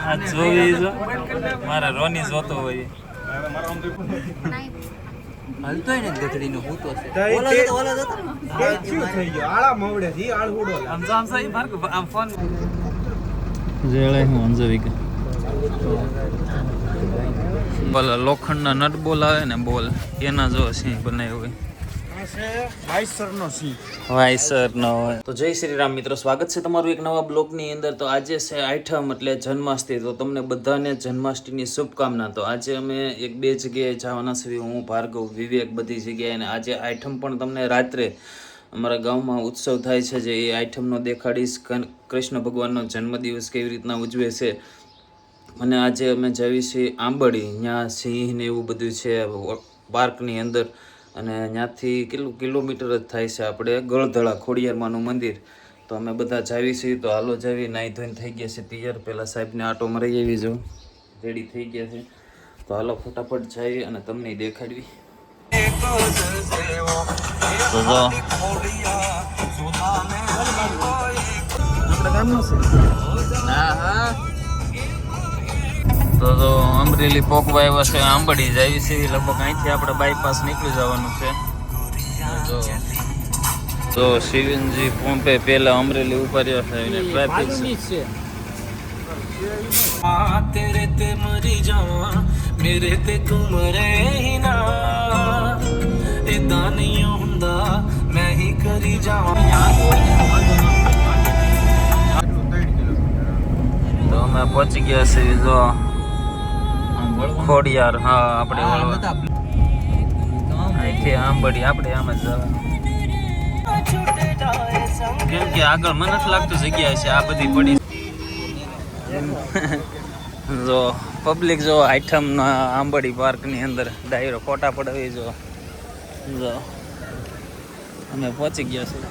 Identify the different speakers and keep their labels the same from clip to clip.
Speaker 1: આ જોવી જો મારા રોની જોતો હોય
Speaker 2: હલતોય ને ગધડીનો હૂતો છે
Speaker 1: આમ જો આમ સહી માર આમ ફોન જેળે હું અંજવી કે બોલ લોખંડના નટ બોલ આવે ને બોલ એના જો સિંહ બનાવ્યો હોય વાયસર નો હોય. તો જય શ્રી રામ મિત્રો, સ્વાગત છે તમારું એક નવા બ્લોગની અંદર. તો આજે છે આઠમ એટલે જન્માષ્ટમી. તો તમને બધાને જન્માષ્ટમીની શુભકામના. તો આજે અમે એક બે જગ્યાએ જવાના છીએ, હું ભાર્ગવ વિવેક બધી જગ્યાએ. અને આજે આઠમ પણ તમને રાત્રે અમારા ગામમાં ઉત્સવ થાય છે જે એ આઠમનો દેખાડીશ. કૃષ્ણ ભગવાનનો જન્મદિવસ કેવી રીતના ઉજવે છે. અને આજે અમે જઈએ છીએ આંબડી, ત્યાં સિંહ ને એવું બધું છે પાર્કની અંદર. અને ત્યાંથી કેટલું કિલોમીટર જ થાય છે આપણે ગળધળા ખોડિયારમાંનું મંદિર. તો અમે બધા જાવી છીએ. તો હાલો જાવી, નાહી ધોઈને થઈ ગયા છે તૈયાર. પહેલાં સાહેબને આટો મરાઈ આવી જાઉં, રેડી થઈ ગયા છે. તો હાલો ફટાફટ જઈએ અને તમને દેખાડવી. તો જો આપણે ગામનું છે. હા હા. તો અમરેલી પોકવા આવ્યા છે, આંબડી જાય છે. લગભગ અહીંથી આપણે બાયપાસ નીકળી જવાનું છે. તો શિવનજી પંપે પહેલા અમરેલી ઉપાડ્યા છે અને ટ્રાફિક છે. તેરે તે મરી જાવા મેરે તે તું મરે હી ના એ દાનિયો હુંદા મેં હી કરી જાવા. તો અમે પહોંચી ગયા છીએ જો ખોડિયાર. હા આપણે અહીંથી આંબડી આપણે આમ જ જવાનું. કેમ કે આગળ મને નથી લાગતું જગ્યા છે આ બધી પડી. જો પબ્લિક જો આઈટમના આંબડી પાર્કની અંદર ડાયરો ફોટા પડાવી જો અમે પહોંચી ગયા છીએ.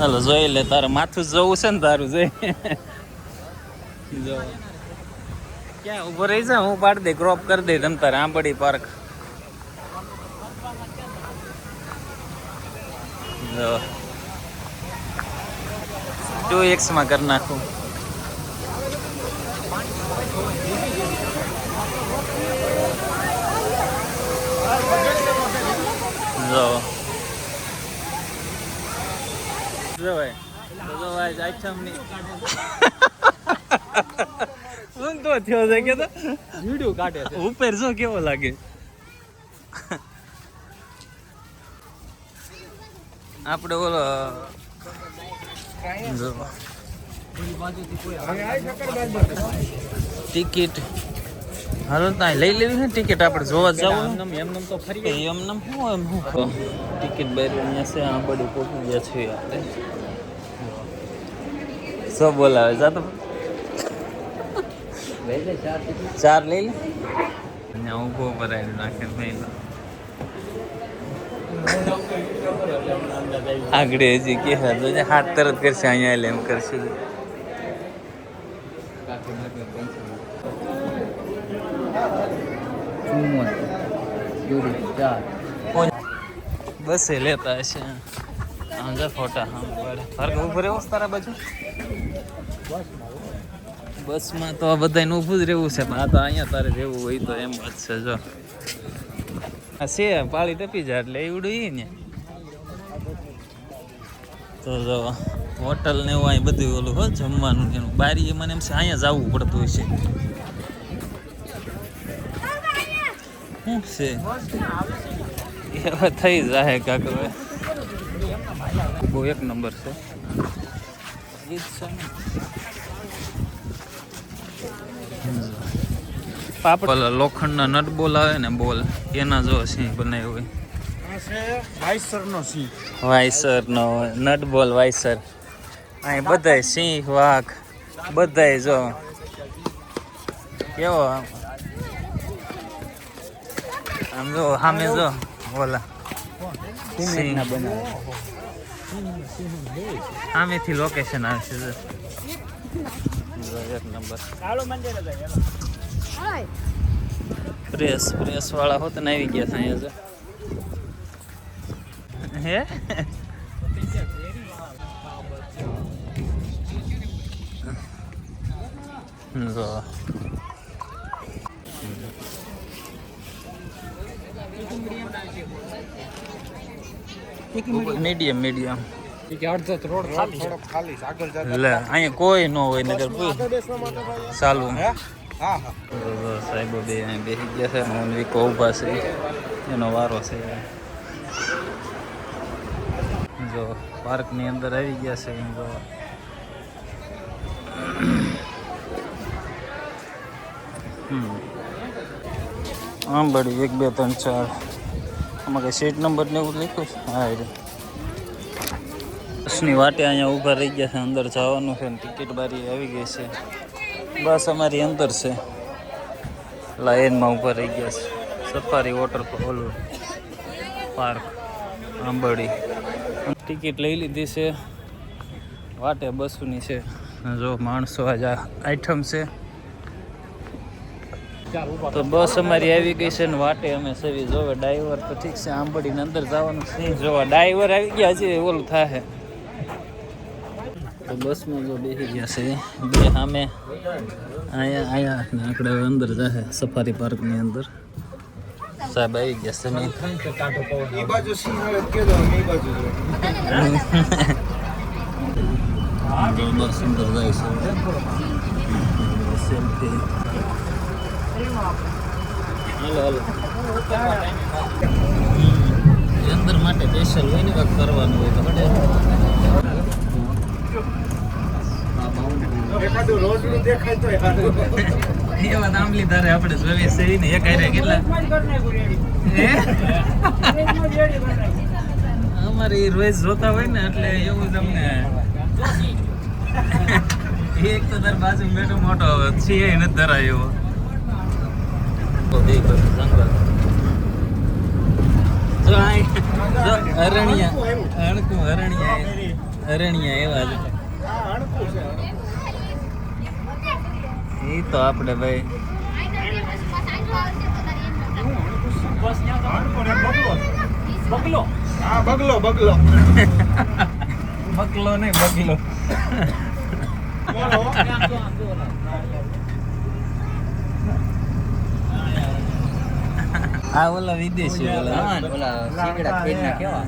Speaker 1: હાલો જોઈ લે, તારે માથું જોવું છે ને તારું જોઈ જો ક્યાં ઉભો રહી જા, હું પાડી દે ક્રોપ કરી દે તમ તારે આંબડી પાર્ક. જો 2x માં કરી નાખું. જો ભાઈ આઈટમની હું તો થયો છે કે તો વિડિયો કાઢે છે ઉપર જો કેવો લાગે. આપણે બોલો ટિકિટ હાલો ત્યાં લઈ લેવી છે ટિકિટ. આપણે જોવા જવું એમને તો ફરી એમને શું ટિકિટ બહાર અહીંયા છે. આ બધી પહોંચી ગયા છીએ આપણે. શું બોલાવે જાતો ચાર લઈ લે. અહીંયા ઊભો ભરાય નાખે ભાઈ. આગળ હજી કે હાથ તરત કરશે, અહીંયા લે એમ કરશે. બસ એ લેતા હશે ફોટા. હા ઉભો રહેવો તારા બાજુ બસમાં તો બધાને ઊભું જ રહેવું છે. પણ આ તો અહીંયા તારે રહેવું હોય તો એમ જ છે. જો છે પાળી ટપી જાય એટલે એવડું ને. તો જો હોટલ ને એવું અહીં બધું ઓલું હો જમવાનું એનું બારી મને એમ છે અહીંયા જવું પડતું હોય છે. શું છે એવા થઈ જાય કાક. બહુ એક નંબર છે. પાપડ લોખંડના નટ બોલ આવે ને બોલ એના જો સિંહ બનાવ્યો હોય. વાયસર નો નટ બોલ વાયસર. અહીં બધાય સિંહ વાઘ બધાય જો કેવો આમ જો સામે જો ઓલા સિંહ સામેથી લોકેશન આવે છે. એક નંબર પ્રેસ વાળા હોત ને આવી ગયા હતા અહીંયા. હે જો મીડિયમ મીડિયમ લે અહીંયા કોઈ ન હોય નગર ચાલુ સાહેબો બે અહીં બેસી ગયા છે ને વિકો ઊભા છે એનો વારો છે જો પાર્કની અંદર આવી ગયા છે જો આંબડી 1 2 3 4 આમાં કઈ સીટ નંબર ને એવું લખ્યું છે હા એ બસની વાટે અહીંયા ઊભા રહી ગયા છે અંદર જવાનું છે ને ટિકિટ બારી આવી ગઈ છે બસ અમારી અંદર છે લાઈનમાં ઊભા રહી ગયા છે સફારી વોટર ઓલું પાર્ક આંબડી ટિકિટ લઈ લીધી છે વાટે બસની છે જો માણસો આજ આઈટમ છે તો બસ અમારી આવી ગઈ છે ને વાટે અમે સેવી જોવે ડ્રાઈવર તો ઠીક છે આંબડીને અંદર જવાનું છે જોવા ડ્રાઈવર આવી ગયા છે ઓલું થાય તો બસમાં જો બેસી ગયા છે બે સામે અહીંયા આપણે અંદર જાય સફારી પાર્કની અંદર સાહેબ આવી ગયા છે નહીં સુંદર જાય છે સેલ્ફી હાલો અંદર માટે સ્પેશિયલ હોય ને કાંઈક કરવાનું હોય તો એવા આંબલી ધારે આપણે જોઈએ છે ને એક આરે કેટલા અમારે રોજ જોતા હોય ને એટલે એવું તમને એક તો તાર બાજુ બેઠો મોટો હવે છીએ નથી ધરાય એવો જંગલ જો હરણિયા અણકું હરણિયા એવા છે એ તો આપણે ભાઈ
Speaker 3: બગલો
Speaker 1: નહીં બગલો આ ઓલા વિદેશી ઓલા
Speaker 2: શીંગડા પેટના કેવા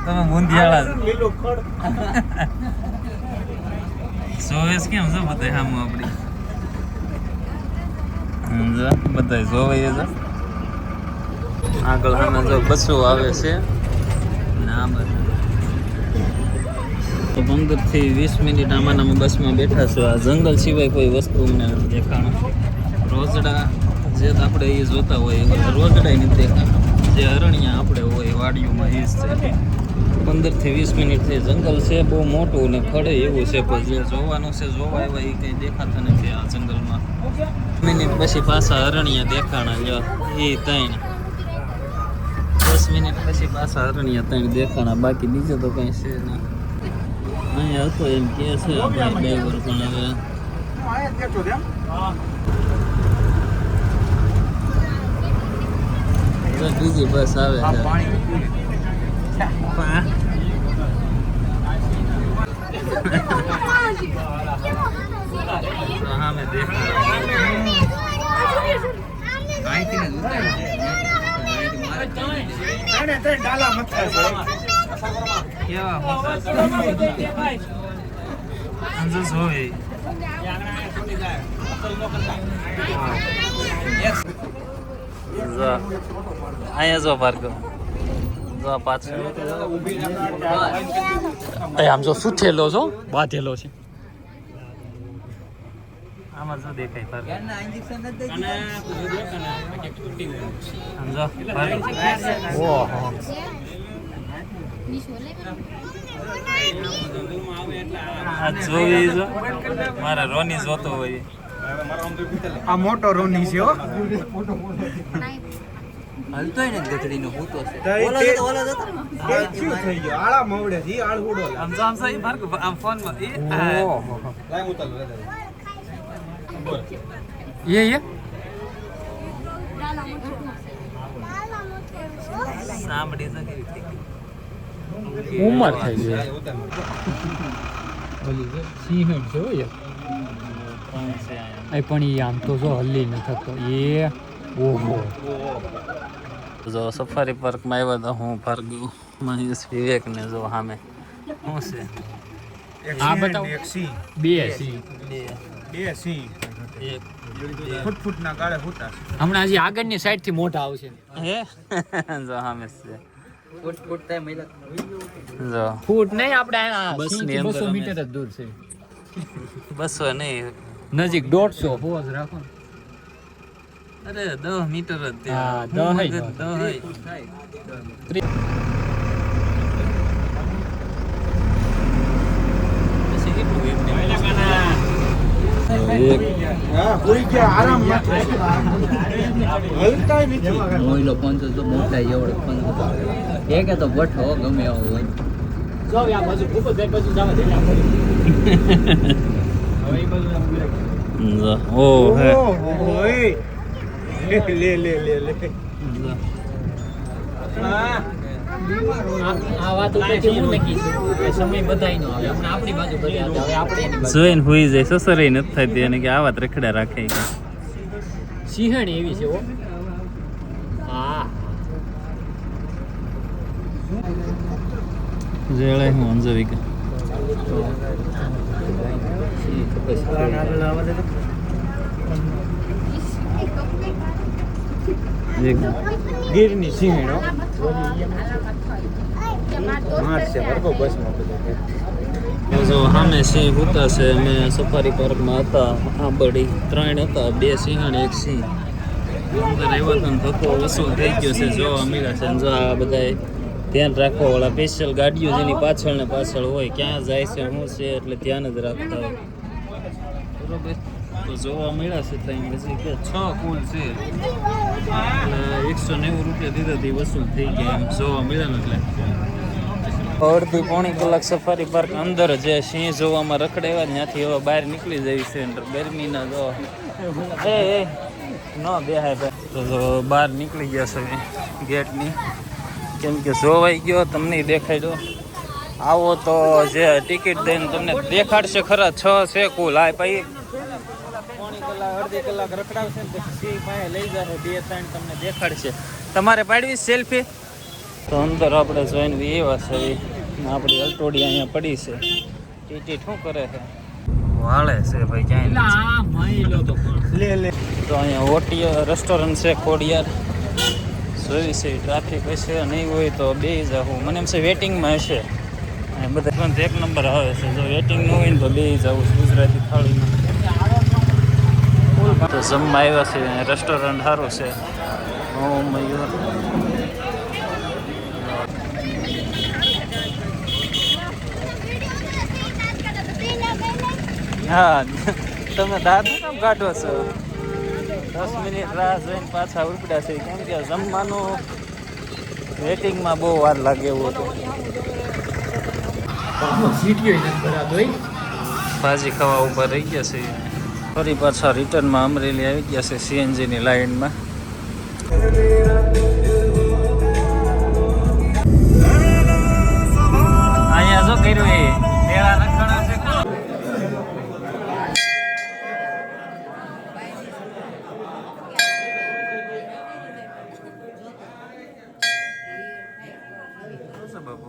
Speaker 1: તમે મુંધિયાળા સોવેસ કેમ છો બધા હામું આપણી બધા જોવે છે આગળ સામે જો બસો આવે છે ને આમ તો 15 થી 20 મિનિટ આમાં બસમાં બેઠા છો આ જંગલ સિવાય કોઈ વસ્તુ અમને દેખાણ રોજડા જે આપણે એ જોતા હોય રોજડા નથી દેખાણ જે અરણ્યા આપણે હોય વાડીઓમાં એ જ છે 15 થી 20 મિનિટ થી જંગલ છે બહુ મોટું ને ખડે એવું છે પણ જે જોવાનું છે જોવા એવા એ કંઈ દેખાતા નથી આ જંગલમાં મિનિટ પછી પાછા અરણ્યા દેખાણા જો એ 3 10 મિનિટ પછી પાછા અરણ્યા 3 દેખાણા બાકી બીજું તો કંઈ છે નહીં અહીંયા હતો એમ કે છે ડ્રાઈવર પણ હવે બીજી બસ આવે છે હા મેં અહીંયા જો ભાર્ગવ જો પાછળ આમ જો સુથેલો છો બાંધેલો છે આમાં જો દેખાય ભાર્ગવ જોવી જો મારા રોની જોતો હોય
Speaker 3: આ મોટો રોની છે હો
Speaker 2: હલતો ને ગધડીનો હૂતો છે
Speaker 3: થઈ ગયો આળા મવડે થી આળ ઉડો
Speaker 1: આમ જો આમ સહી ભાર્ગવ આમ ફોન માં
Speaker 3: લાઈ ઉતલ
Speaker 1: ये સાંભળી શકે
Speaker 4: ઉંમર થઈ ગઈ ઓલી છે સિંહણ છે હોય એ પણ એ આમ તો જો હલ્લી ન થતો એ ઓહો
Speaker 1: જો સફારી પાર્કમાં આવ્યા તો હું ભાર્ગવ મહેશ વિવેક ને જો સામે શું છે
Speaker 4: આ બતાવો
Speaker 3: એક સિંહ
Speaker 4: બે સિંહ
Speaker 3: બે સિંહ
Speaker 1: એક
Speaker 3: ફૂટના ગાળે હુતા છે.
Speaker 4: હમણાં હજી આગળની સાઈડ થી મોટા આવશે
Speaker 1: હે જો સામે છે
Speaker 2: ફૂટ થાય મહિલા
Speaker 1: જો
Speaker 4: ફૂટ નહીં આપણે
Speaker 1: બસ
Speaker 4: બસ
Speaker 1: ની અંદર
Speaker 4: 200
Speaker 1: અમે-
Speaker 4: મીટર જ દૂર છે
Speaker 1: 200 નહીં
Speaker 4: નજીક 150 હોજ રાખો ને.
Speaker 1: અરે 10 મીટર જ તે.
Speaker 4: હા,
Speaker 1: હું
Speaker 4: 10
Speaker 1: મગજ
Speaker 4: જ.
Speaker 1: 10 પછી કેટલું એમને
Speaker 3: હા કોઈ કે આરામ નથી હલતાય નથી.
Speaker 2: મોઈલો પંચો તો મોટા એવડે પંચો એ કે તો બઠો ગમે એવો હોય
Speaker 4: જો આ બાજુ ખૂબ જ બાજુ જવા દે હવે એ બાજુ
Speaker 1: ઓ હે
Speaker 3: ઓય લે લે લે લે
Speaker 4: આ વાત ઉપરથી હું નક્કી છું કે સમય બધાય નો આવે હમણાં આપણી બાજુ બધા હતા હવે આપણે એની બાજુ
Speaker 1: જોઈને હુઈ જાય સસરે નથી થતી અને કે આ વાત રખડા રાખે
Speaker 4: સિંહણ એવી છે હો હા
Speaker 1: જેળે હું અંજવી કે
Speaker 3: ગીરની સિંહણો મારશે ભરકો બસમાં બધા
Speaker 1: જો સામે સિંહ ભૂતા છે અમે સફારી પાર્કમાં હતા આ બડી 3 હતા 2 સિંહણ 1 સિંહ અંદર આવ્યો તો ધક્કો વસૂલ થઈ ગયો છે જોવા મળ્યા છે જો આ બધાય ધ્યાન રાખવા વાળા સ્પેશિયલ ગાડીઓ જેની પાછળ ને પાછળ હોય ક્યાં જાય છે શું છે એટલે ધ્યાન જ રાખતા હોય બરોબર તો જોવા મળ્યા છે ત્યાં હજી કે 6 કુલ છે એટલે 190 રૂપિયા દીધાથી વસૂલ થઈ ગયા એમ જોવા મળ્યા ને એટલે અડધી પોણી કલાક સફારી પાર્ક અંદર જે સિંહ જોવામાં રખડેવા ત્યાંથી હવે બહાર નીકળી જાય છે અંદર ગરમીના જો એ ન બેહાય ભાઈ તો જો બહાર નીકળી ગયા છે ગેટની કેમ કે જોવાઈ ગયો તમને દેખાડ્યો આવો તો જે ટિકિટ દઈને તમને દેખાડશે ખરા 6 છે કુલ આ પછી પોણી કલાક અડધી કલાક રખડાવશે ને પછી સિંહ પાસે લઈ જશે 2-3 તમને દેખાડશે તમારે પાડવી સેલ્ફી તો અંદર આપણે જોઈને એવા છે આપણી અલટોડી અહીંયા પડી છે ટીટી શું કરે છે વાળે છે ભાઈ ક્યાંય
Speaker 4: આ મહિલો તો પણ
Speaker 3: લે લે
Speaker 1: તો અહીંયા હોટિયર રેસ્ટોરન્ટ છે ખોડિયાર જોઈ છે ટ્રાફિક હશે નહીં હોય તો બે જાઉં મને એમ છે વેટિંગમાં હશે અને બધા પણ 1 નંબર આવે છે જો વેટિંગ ન હોય ને તો બે જવું ગુજરાતી થાળીમાં તો જમવા આવ્યા છે રેસ્ટોરન્ટ સારું છે ઓ મયુર હા તમે દાંત કેમ કાઢો છો 10 મિનિટ રાહ જોઈને પાછા ઉપડ્યા છે કેમ કે જમવાનું વેટિંગમાં બહુ વાર લાગે એવું હતું
Speaker 4: સીટીઓ નથી ભરાતો
Speaker 1: ભાજી ખાવા ઉપર રહી ગયા છે ફરી પાછા રિટર્નમાં અમરેલી આવી ગયા છે સીએનજીની લાઇનમાં અહીંયા શું કર્યું એ મેળા નખાણા છે બાપુ